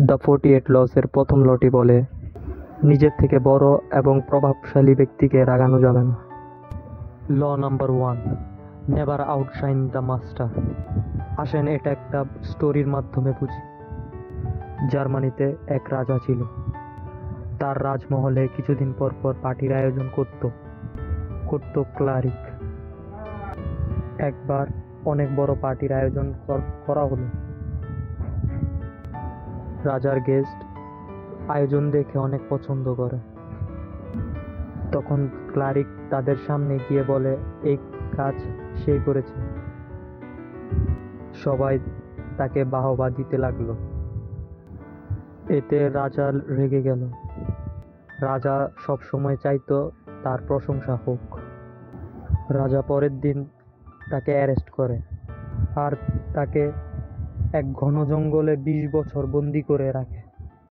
The 48 লসের প্রথম লটি বলে, নিজের থেকে বড় এবং প্রভাবশালী ব্যক্তিকে রাগানো যাবে না। Law number 1, never outshine the master. আসেন এটা একটা স্টোরির মাধ্যমে বুঝি। জার্মানিতে এক রাজা ছিল। তার রাজমহলে কিছুদিন পর পর পার্টির আয়োজন করত ক্লারিক। একবার অনেক বড় পার্টির আয়োজন করা হলো। রাজার গেস্ট আয়োজন দেখে অনেক পছন্দ করে। তখন ক্লারিক তাদের সামনে গিয়ে বলে, এই কাজ সেই করেছে। সবাই তাকে বাহবা দিতে লাগলো। এতে রাজা রেগে গেল। রাজা সব সময় চাইতো তার প্রশংসা হোক। রাজা পরের দিন তাকে অ্যারেস্ট করে আর তাকে এক ঘন জঙ্গলে 20 বছর বন্দি করে রাখে।